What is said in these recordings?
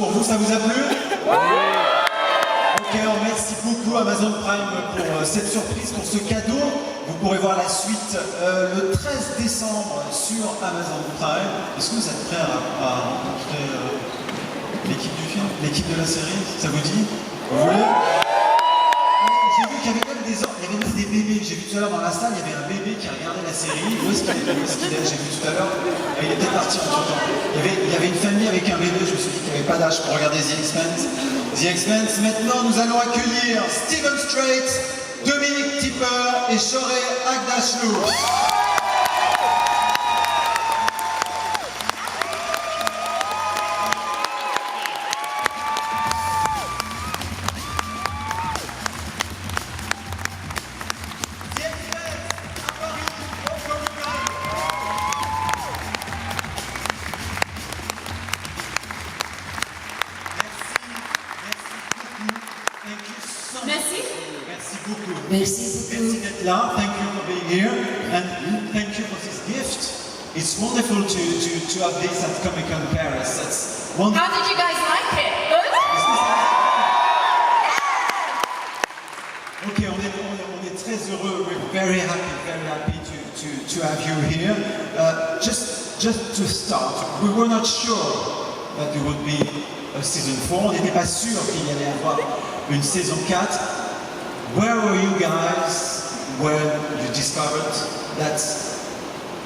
Pour vous, ça vous a plu? Ok, merci beaucoup Amazon Prime pour cette surprise, pour ce cadeau. Vous pourrez voir la suite le 13 décembre sur Amazon Prime. Est-ce que vous êtes prêts à rencontrer l'équipe du film, l'équipe de la série? Ça vous dit? Vous voulez? J'ai vu qu'il y avait même des bébés. J'ai vu tout à l'heure dans la salle, il y avait un bébé qui regardait la série. Où est-ce qu'il est? J'ai vu tout à l'heure. Il était parti entre temps. Il y avait une famille avec un bébé. Je me suis dit qu'il n'y avait pas d'âge pour regarder The Expanse. The Expanse. Maintenant, nous allons accueillir Steven Strait, Dominique Tipper et Shorey Agdashloo. Merci. Merci beaucoup. Merci Merci d'être là. Thank you for being here. And thank you for this gift. It's wonderful to have this at Comic-Con Paris. That's wonderful. How did you guys like it? Good? Ok, on est très heureux. We're very happy to have you here. Just to start, we were not sure that there would be a season 4. On n'était pas sûr qu'il y allait avoir une saison 4. Where were you guys when you discovered that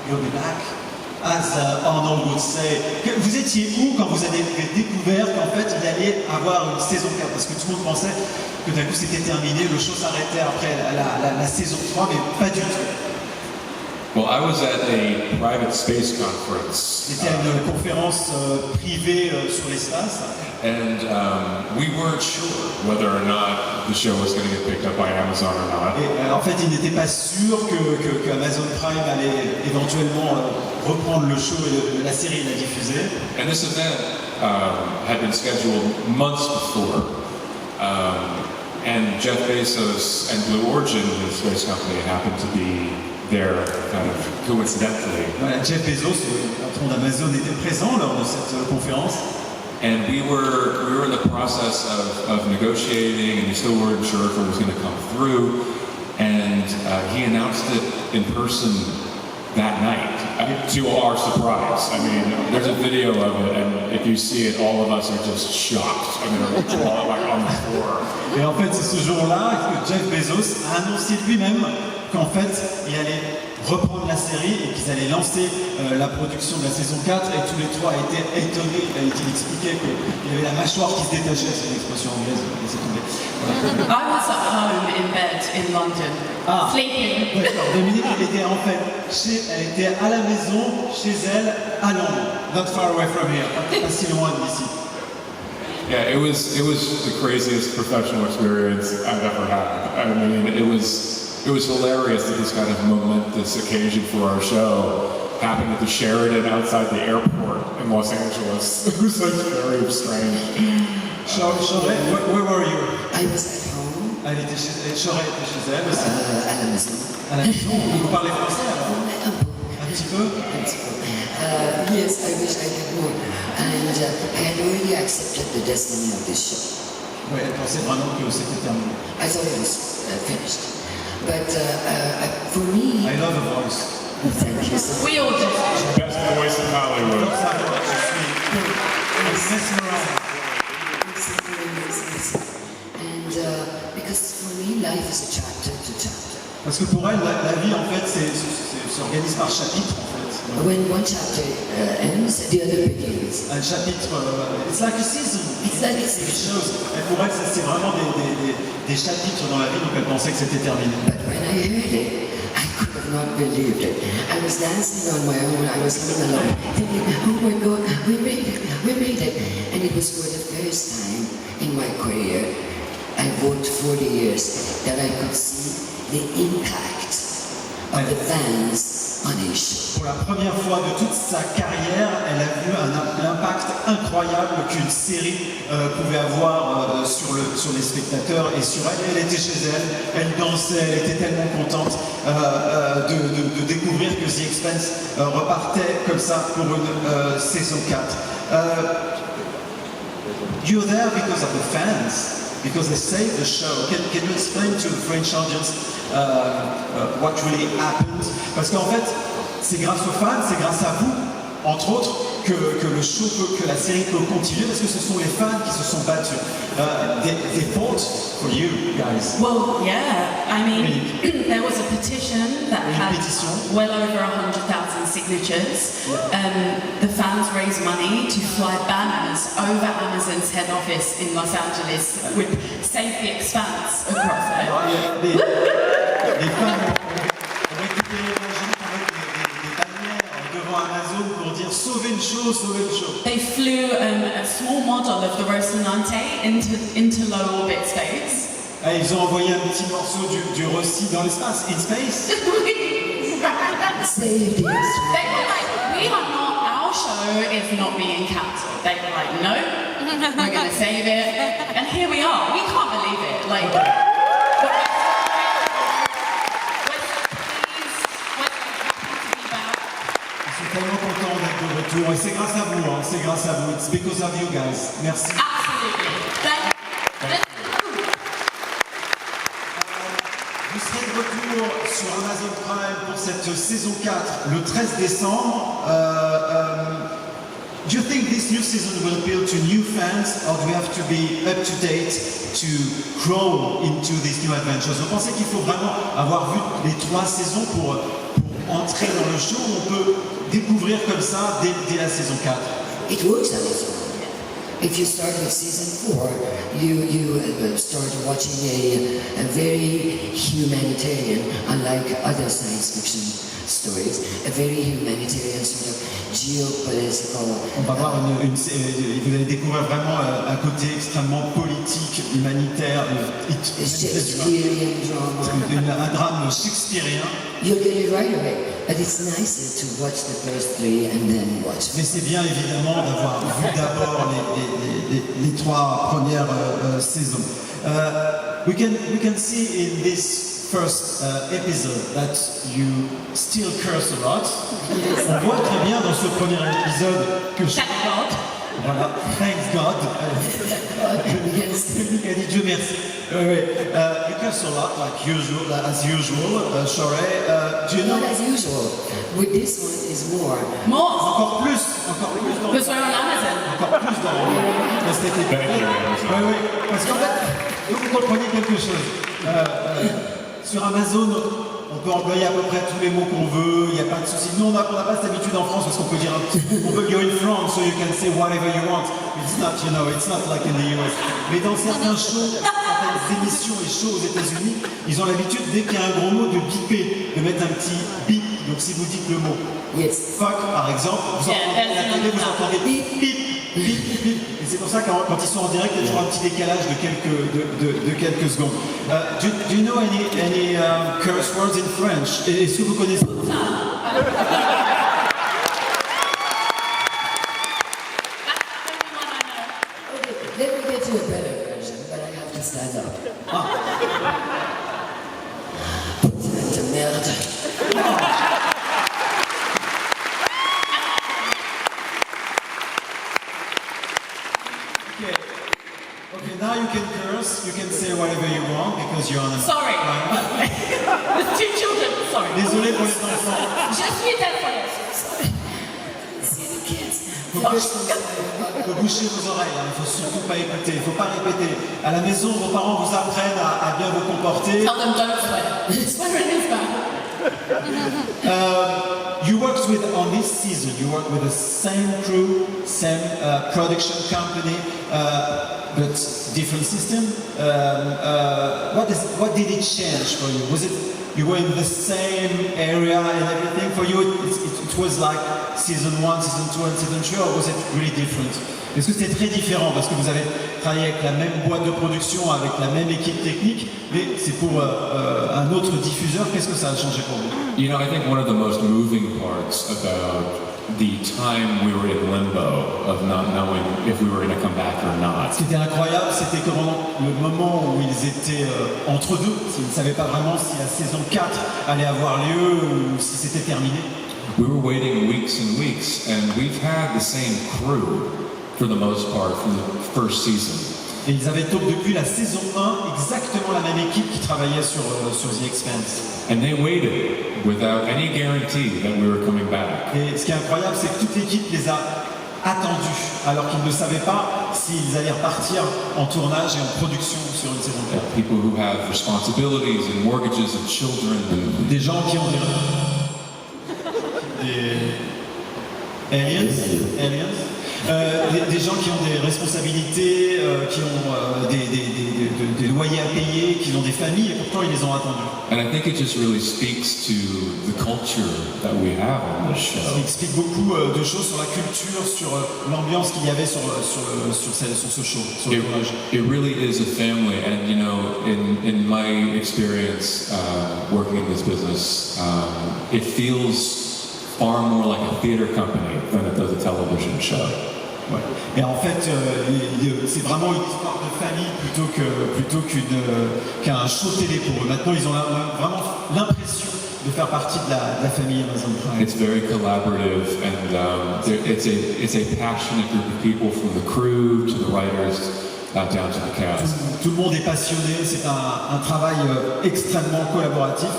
you'll be back? As Arnold would say. Vous étiez où quand vous avez découvert qu'en fait il allait avoir une saison 4? Parce que tout le monde pensait que d'un coup c'était terminé, le show s'arrêtait après la saison 3, mais pas du tout. Well, I was at a private space conference, C'était une conférence privée sur l'espace. and we weren't sure whether or not the show was going to get picked up by Amazon or not. Et en fait, il n'était pas sûr que Amazon Prime allait éventuellement reprendre le show et la série et la diffuser. And this event had been scheduled months before, and Jeff Bezos and Blue Origin, his space company, happened to be there kind of coincidentally. Voilà, Jeff Bezos, le patron d'Amazon, était présent lors de cette conférence. And we were in the process of negotiating, and we still weren't sure if it was going to come through. And he announced it in person that night, to our surprise. I mean, there's a video of it, and if you see it, all of us are just shocked. I mean, we're all like on the floor. Et en fait, c'est ce jour-là que Jeff Bezos a annoncé lui-même qu'en fait, il allait reprendre la série et qu'ils allaient lancer la production de la saison 4, et tous les trois étaient étonnés. Il expliquait qu'il y avait la mâchoire qui se détachait, c'est une expression anglaise, laissez tomber. I was at home in bed in London, sleeping. D'accord, Dominique était en fait, elle était à la maison, chez elle, à Londres, not far away from here, pas si loin d'ici. Yeah, it was the craziest professional experience I've ever had. I mean, it was hilarious that this kind of momentous occasion for our show happened at the Sheraton outside the airport in Los Angeles. It was like very strange. Shorey, where were you? I was at home. Elle était Shorey était chez elle aussi. À la maison. À la maison, vous parlez français alors? Un petit peu? Yes, I wish I had more. And I had already accepted the destiny of this show. Oui, elle pensait vraiment que c'était terminé. I thought it was finished. But for me, I love a voice. thank you so much. We all do. Best voice in Hollywood. Je suis mesmerized. And because for me, life is a chapter to chapter. Parce que pour elle, la vie en fait s'organise par chapitre en fait. When one chapter ends, the other begins. Un chapitre, it's like a season. It's like a C'est quelque season. chose. Et pour elle, c'est vraiment des chapitres dans la vie, donc elle pensait que c'était terminé. But when I heard it, I could have not believed it. I was dancing on my own, I was humming along, thinking, oh my God, we made it. And it was for the first time in my career, I worked 40 years, that I could see the impact of the fans on a show. Pour la première fois de toute sa carrière, elle a vu l'impact incroyable qu'une série pouvait avoir sur les spectateurs et sur elle. Elle était chez elle, elle dansait, elle était tellement contente de découvrir que The Expanse repartait comme ça pour une saison 4. you're there because of the fans. Because they saved the show. Can you explain to the French audience what really happened? Parce qu'en fait, c'est grâce aux fans, c'est grâce à vous, entre autres, que le show que la série peut continuer, parce que ce sont les fans qui se sont battus. They fought for you guys. Well, yeah. I mean, there was a petition that had well over 100,000 signatures. The fans raised money to fly banners over Amazon's head office in Los Angeles with Save the Expanse across it. Les fans ont récupéré l'argent avec des bannières devant Amazon pour dire sauvez le show, sauvez le show. They flew a small model of the Rocinante into low orbit space. Ah, ils ont envoyé un petit morceau du Rossi dans l'espace, in space. Save the extra. They were like, our show is not being cancelled. They were like, no, we're going to save it. And here we are. We can't believe it. Like, we're tellement content d'être de retour et c'est grâce à vous, hein, c'est grâce à vous. It's because of you guys. Merci. absolutely. Vous serez de retour sur Amazon Prime pour cette saison 4 le 13 décembre. Do you think this new season will appeal to new fans or do we have to be up to date to grow into these new adventures? Vous pensez qu'il faut vraiment avoir vu les 3 saisons pour entrer dans le show où on peut découvrir comme ça dès la saison 4? It works on its own. If you start with season 4, you start watching a very humanitarian, unlike other science fiction stories, a very humanitarian sort of geopolitical. On va voir vous allez découvrir vraiment un côté extrêmement politique, humanitaire, Shakespearean drama. un drame shakespearien. You'll get it right away, but it's nicer to watch the first 3 and then watch. Mais c'est bien évidemment d'avoir vu d'abord les 3 premières saisons. We can see in this first episode that you still curse a lot. On voit très bien dans ce premier épisode que Thank God. voilà, thanks God. Le public a dit Dieu merci. You curse a lot, like usual, as usual. Sorry. Do you know? Not as usual. With this one is more. More. Encore plus dans Because we're on Amazon. encore plus dans cet épisode. Oui, parce qu'en fait, vous comprenez quelque chose. Sur Amazon, on peut employer à peu près tous les mots qu'on veut, il n'y a pas de souci. Nous, on n'a pas cette habitude en France parce qu'on peut dire, on peut you're in France, so you can say whatever you want. It's not, it's not like in the US. Mais dans certains shows, certaines émissions et shows aux États-Unis, ils ont l'habitude, dès qu'il y a un gros mot, de biper, de mettre un petit bip. Donc si vous dites le mot fuck, par exemple, vous entendez à la télé, vous entendez bip, bip, bip, bip. Et c'est pour ça que quand ils sont en direct, il y a toujours un petit décalage de quelques secondes. Do you know any curse words in French? Est-ce que vous connaissez? Let me get you a better version, but I have to stand up. Putain de merde. Okay, now you can curse, you can say whatever you want because you're on a... Sorry. There's 2 children. Sorry. Désolé pour les enfants. Je suis désolée. Il faut boucher vos oreilles, hein. Il ne faut surtout pas écouter, il ne faut pas répéter. À la maison, vos parents vous apprennent à bien vous comporter. Tell them don't swear. Swearing is bad. You worked with, on this season, you worked with the same crew, same production company, but different system. What did it change for you? Was it, you were in the same area and everything? For you, it was like season 1, season 2 and season 3, or was it really different? Est-ce que c'était très différent parce que vous avez travaillé avec la même boîte de production, avec la même équipe technique, mais c'est pour un autre diffuseur? Qu'est-ce que ça a changé pour vous? You know, I think one of the most moving parts about the time we were in limbo of not knowing if we were going to come back or not. Ce qui était incroyable, c'était que pendant le moment où ils étaient entre deux, ils ne savaient pas vraiment si la saison 4 allait avoir lieu ou si c'était terminé. We were waiting weeks and weeks, and we've had the same crew for the most part, from the first season. Et ils avaient depuis la saison 1 exactement la même équipe qui travaillait sur The Expanse. And they waited without any guarantee that we were coming back. Et ce qui est incroyable, c'est que toute l'équipe les a attendus, alors qu'ils ne savaient pas s'ils allaient repartir en tournage et en production sur une saison 4. People who have responsibilities and mortgages and children. Des gens qui ont des gens qui ont des responsabilités, qui ont des loyers à payer, qui ont des familles, et pourtant ils les ont attendus. And I think it just really speaks to the culture that we have on this show. Ça explique beaucoup de choses sur la culture, sur l'ambiance qu'il y avait sur ce show, sur le tournage. It really is a family, and you know, in my experience working in this business, it feels far more like a theater company than it does a television show. Ouais. Et en fait, c'est vraiment une histoire de famille plutôt qu'un show télé pour eux. Maintenant, ils ont vraiment l'impression de faire partie de la famille Amazon Prime. It's very collaborative, and it's a passionate group of people, from the crew to the writers down to the cast. Tout le monde est passionné. C'est un travail extrêmement collaboratif.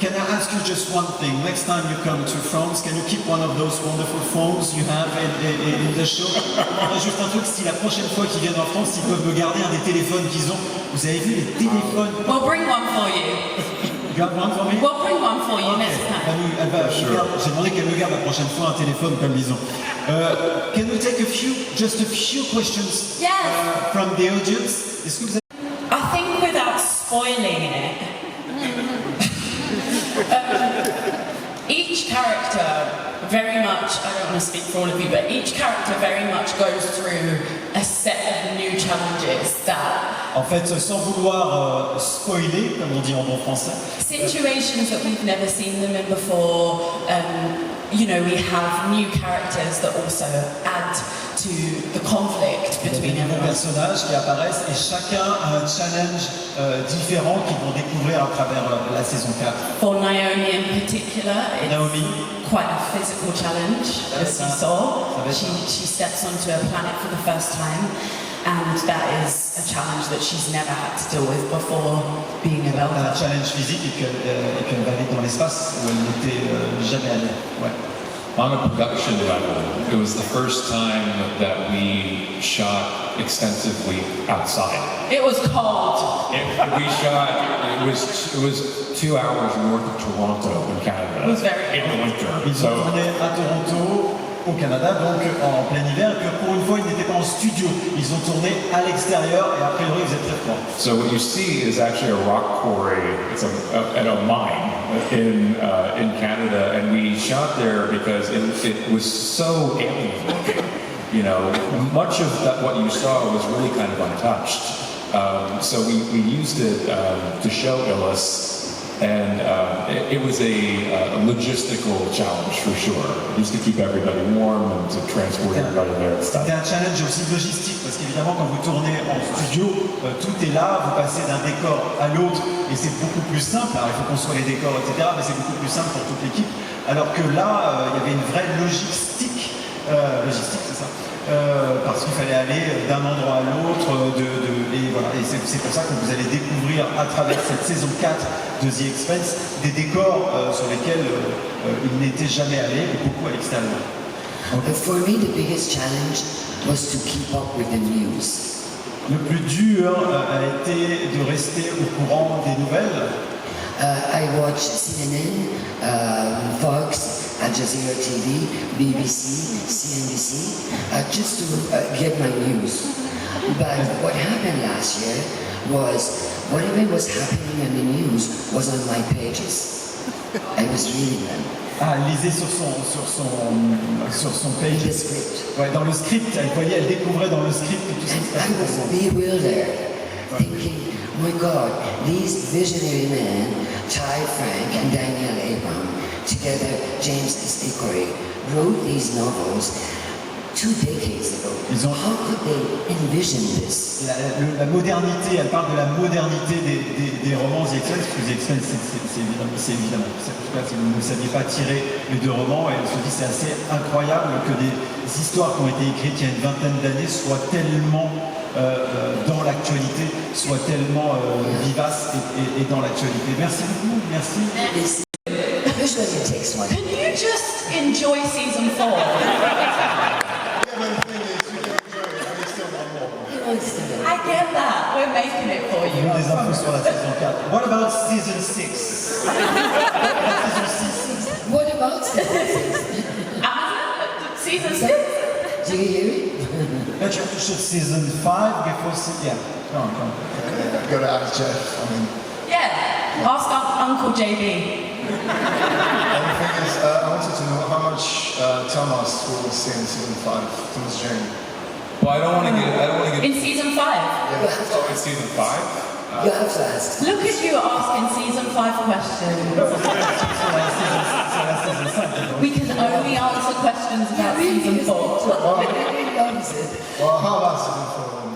Can I ask you just one thing? Next time you come to France, can you keep one of those wonderful phones you have in the show? Juste un truc, si la prochaine fois qu'ils viennent en France, ils peuvent me garder un des téléphones qu'ils ont. Vous avez vu les téléphones? We'll bring one for you. You got one for me? We'll bring one for you next time. J'ai demandé qu'elle me garde la prochaine fois un téléphone comme ils ont. Can we take just a few questions Yes. From the audience? Est-ce que vous avez... I think without spoiling it, each character very much, I don't want to speak for all of you, but each character very much goes through a set of new challenges that... En fait, sans vouloir spoiler, comme on dit en bon français, situations that we've never seen them in before. You know, we have new characters that also add to the conflict il y a between des nouveaux everyone. personnages qui apparaissent et chacun a un challenge différent qu'ils vont découvrir à travers la saison 4. For Naomi in particular, it's Naomi. quite a physical challenge, as you saw. She steps onto a planet for the first time, and that is a challenge that she's never had to deal with before being a Un Belter. challenge physique et qu'elle va aller dans l'espace où elle n'était jamais allée. Ouais. On a production level, it was the first time that we shot extensively outside. It was cold. We shot, it was 2 hours north of Toronto in Canada. It was very in the winter. Ils ont tourné à Toronto, au Canada, donc en plein hiver, et que pour une fois ils n'étaient pas en studio, ils ont tourné à l'extérieur et a priori ils étaient très froid. So what you see is actually a rock quarry. It's at a mine in Canada, and we shot there because it was so alien looking. You know, much of what you saw was really kind of untouched. So we used it to show Illis. And it was a logistical challenge for sure, just to keep everybody warm and to transport everybody there and stuff. C'était un challenge aussi logistique parce qu'évidemment quand vous tournez en studio, tout est là, vous passez d'un décor à l'autre et c'est beaucoup plus simple. Alors il faut construire les décors, etc. Mais c'est beaucoup plus simple pour toute l'équipe. Alors que là, il y avait une vraie logistique, c'est ça. Parce qu'il fallait aller d'un endroit à l'autre, et voilà. Et c'est pour ça que vous allez découvrir à travers cette saison 4 de The Expanse des décors sur lesquels ils n'étaient jamais allés, et beaucoup à l'extérieur. But for me, the biggest challenge was to keep up with the news. Le plus dur a été de rester au courant des nouvelles. I watched CNN, Fox, Al Jazeera TV, BBC, CNBC, just to get my news. But what happened last year was whatever was happening in the news was on my pages. I was reading them. Ah, elle lisait sur son page. In the script. Ouais, dans le script, elle découvrait dans le script tout ce qui se And I was passait. bewildered, thinking, my God, these visionary men, Ty Frank and Daniel Abram, together James S. Icory, wrote these novels 2 decades ago. How could they envision this? La modernité, elle parle de la modernité des romans The Expanse, parce que The Expanse, c'est évidemment. Si vous ne saviez pas tirer les 2 romans, et elle se dit c'est assez incroyable que histoires qui ont été écrites il y a une vingtaine d'années soient tellement dans l'actualité, soient tellement vivaces et dans l'actualité. Merci beaucoup, merci. Usually it takes one. Can you just enjoy season 4? I get that. We're making it for you. Des infos sur la saison 4. What about season 6? What about season 6? Amazon? Season 6? Do you hear it? Let's should season 5 before yeah. Go on. Go to ask Jeff. I mean, Yeah. Ask Uncle JB. and the thing is, I wanted to know how much Thomas will see in season 5. Thomas Jane. Well, I don't want to get. In season 5? You have to, Oh, it's season 5. you have to ask. Look at you asking season 5 questions. We can only answer questions about season 4. Well, how about season 4 then?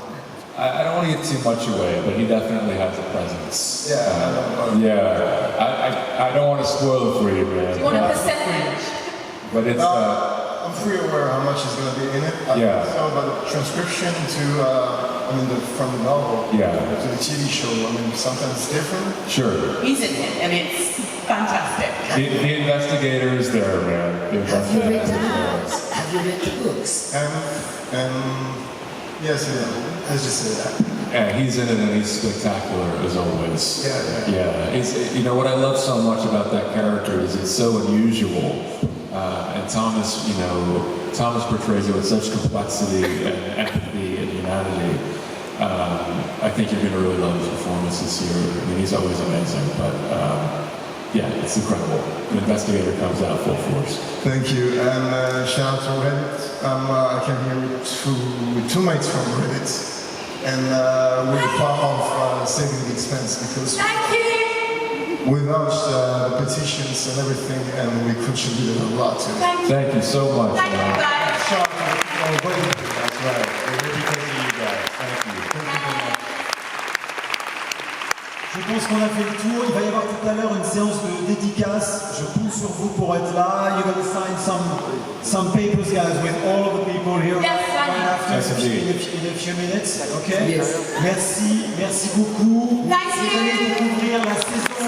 I don't want to give too much away, but he definitely has a presence. Yeah, I don't know. Yeah, I don't want to spoil it for you, man. Do you want a percentage? But it's I'm pretty aware how much is going to be in it. Yeah. So about the transcription to, from the novel Yeah. to the TV show, I mean, sometimes it's different. sure. He's in it, and it's fantastic. The investigator is there, man. The Have you read the investigator. novels? Have you read the books? And yes, yeah, let's just say that. Yeah, he's in it and he's spectacular as always. Yeah. Yeah, it's, you know what I love so much about that character is it's so unusual, and Thomas, Thomas portrays it with such complexity and empathy and humanity. I think you're going to really love his performance this year. I mean, he's always amazing, but yeah, it's incredible. The investigator comes out full force. Thank you, and shout out to Reddit. I came here with two mates from Reddit, and we're part of saving the expense because Thank you! we launched the petitions and everything, and we contributed a lot to it. Thank you. Thank you so much, Thank you, man. guys. Shout out to Reddit. That's right. We're here because of you guys. Thank you. Je pense qu'on a fait le tour. Il va y avoir tout à l'heure une séance de dédicace. Je compte sur vous pour être là. You're going to sign some papers, guys, with all the people here Yes, right sign. after Yes, indeed. in a few minutes. Okay? Yes. Merci beaucoup. Thank Vous allez you. découvrir la saison